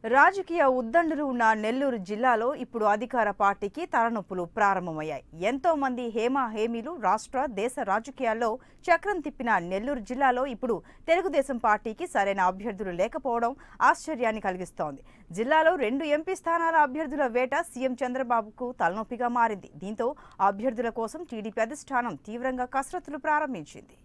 రాజకీయ ఉద్దండులు ఉన్న నెల్లూరు జిల్లాలో ఇప్పుడు అధికార పార్టీకి తలనొప్పులు ప్రారంభమయ్యాయి. ఎంతో మంది హేమీలు రాష్ట్ర దేశ రాజకీయాల్లో చక్రం తిప్పిన నెల్లూరు జిల్లాలో ఇప్పుడు తెలుగుదేశం పార్టీకి సరైన అభ్యర్థులు లేకపోవడం ఆశ్చర్యాన్ని కలిగిస్తోంది. జిల్లాలో 2 ఎంపీ స్థానాల అభ్యర్థుల వేట సీఎం చంద్రబాబుకు తలనొప్పిగా మారింది. దీంతో అభ్యర్థుల కోసం టీడీపీ అధిష్టానం తీవ్రంగా కసరత్తులు ప్రారంభించింది.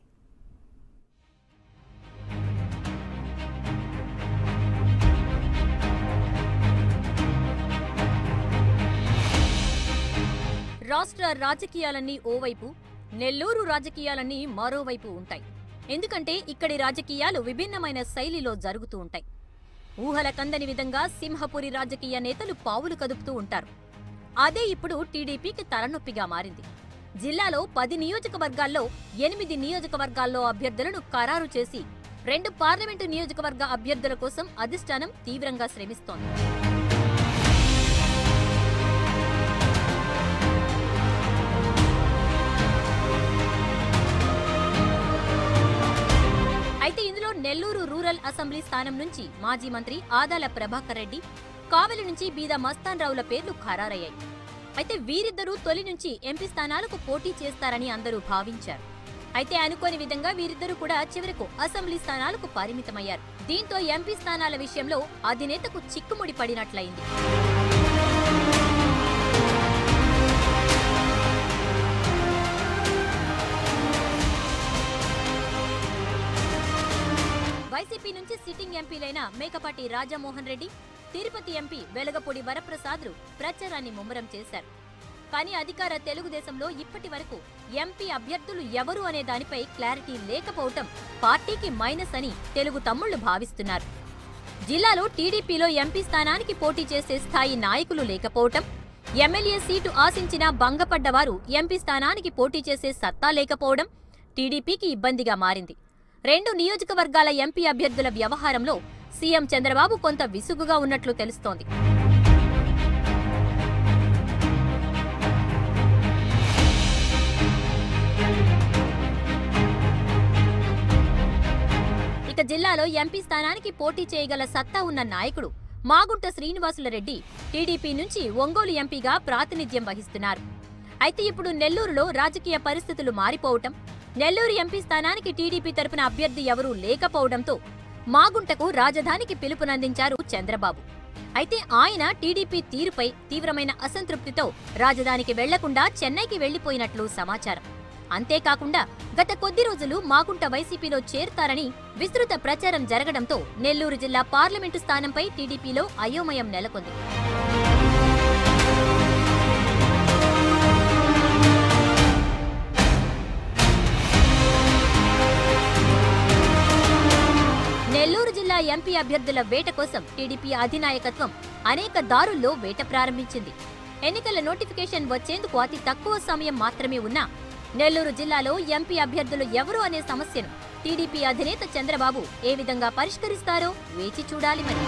రాష్ట్ర రాజకీయాలన్నీ ఓవైపు, నెల్లూరు రాజకీయాలన్నీ మరోవైపు ఉంటాయి. ఎందుకంటే ఇక్కడి రాజకీయాలు విభిన్నమైన శైలిలో జరుగుతూ ఉంటాయి. ఊహల కందని విధంగా సింహపురి రాజకీయ నేతలు పావులు కదుపుతూ ఉంటారు. అదే ఇప్పుడు టీడీపీకి తలనొప్పిగా మారింది. జిల్లాలో 10 నియోజకవర్గాల్లో 8 నియోజకవర్గాల్లో అభ్యర్థులను ఖరారు చేసి 2 పార్లమెంటు నియోజకవర్గ అభ్యర్థుల కోసం అధిష్టానం తీవ్రంగా శ్రమిస్తోంది. అయితే ఇందులో నెల్లూరు రూరల్ అసెంబ్లీ స్థానం నుంచి మాజీ మంత్రి ఆదాల ప్రభాకర్ రెడ్డి, కావలి నుంచి బీద మస్తాన్ రావుల పేర్లు ఖరారయ్యాయి. అయితే వీరిద్దరూ తొలి నుంచి ఎంపీ స్థానాలకు పోటీ చేస్తారని అందరూ భావించారు. అయితే అనుకోని విధంగా వీరిద్దరూ కూడా చివరకు అసెంబ్లీ స్థానాలకు పరిమితమయ్యారు. దీంతో ఎంపీ స్థానాల విషయంలో అధినేతకు చిక్కుముడి పడినట్లయింది. వైసీపీ నుంచి సిట్టింగ్ ఎంపీలైన మేకపాటి రాజమోహన్ రెడ్డి, తిరుపతి ఎంపీ వెలగపూడి వరప్రసాద్లు ప్రచారాన్ని ముమ్మరం చేశారు. కానీ అధికార తెలుగుదేశంలో ఇప్పటి వరకు ఎంపీ అభ్యర్థులు ఎవరు అనే దానిపై క్లారిటీ లేకపోవటం పార్టీకి మైనస్ అని తెలుగు తమ్ముళ్లు భావిస్తున్నారు. జిల్లాలో టీడీపీలో ఎంపీ స్థానానికి పోటీ చేసే స్థాయి నాయకులు లేకపోవటం, ఎమ్మెల్యే సీటు ఆశించినా భంగపడ్డవారు ఎంపీ స్థానానికి పోటీ చేసే సత్తా లేకపోవడం టీడీపీకి ఇబ్బందిగా మారింది. 2 నియోజకవర్గాల ఎంపీ అభ్యర్థుల వ్యవహారంలో సీఎం చంద్రబాబు కొంత విసుగుగా ఉన్నట్లు తెలుస్తోంది. ఇక జిల్లాలో ఎంపీ స్థానానికి పోటీ చేయగల సత్తా ఉన్న నాయకుడు మాగుంట శ్రీనివాసులరెడ్డి టీడీపీ నుంచి ఒంగోలు ఎంపీగా ప్రాతినిధ్యం వహిస్తున్నారు. అయితే ఇప్పుడు నెల్లూరులో రాజకీయ పరిస్థితులు మారిపోవటం, నెల్లూరు ఎంపీ స్థానానికి టీడీపీ తరపున అభ్యర్థి ఎవరూ లేకపోవడంతో మాగుంటకు రాజధానికి పిలుపునందించారు చంద్రబాబు. అయితే ఆయన టీడీపీ తీరుపై తీవ్రమైన అసంతృప్తితో రాజధానికి వెళ్లకుండా చెన్నైకి వెళ్లిపోయినట్లు సమాచారం. అంతేకాకుండా గత కొద్ది రోజులు మాగుంట వైసీపీలో చేరుతారని విస్తృత ప్రచారం జరగడంతో నెల్లూరు జిల్లా పార్లమెంటు స్థానంపై టీడీపీలో అయోమయం నెలకొంది. నెల్లూరు జిల్లా ఎంపీ అభ్యర్థుల వేట కోసం టీడీపీ అధినాయకత్వం అనేక దారుల్లో వేట ప్రారంభించింది. ఎన్నికల నోటిఫికేషన్ వచ్చేందుకు అతి తక్కువ సమయం మాత్రమే ఉన్నా నెల్లూరు జిల్లాలో ఎంపీ అభ్యర్థులు ఎవరు అనే సమస్యను టీడీపీ అధినేత చంద్రబాబు ఏ విధంగా పరిష్కరిస్తారో వేచి చూడాలి మరి.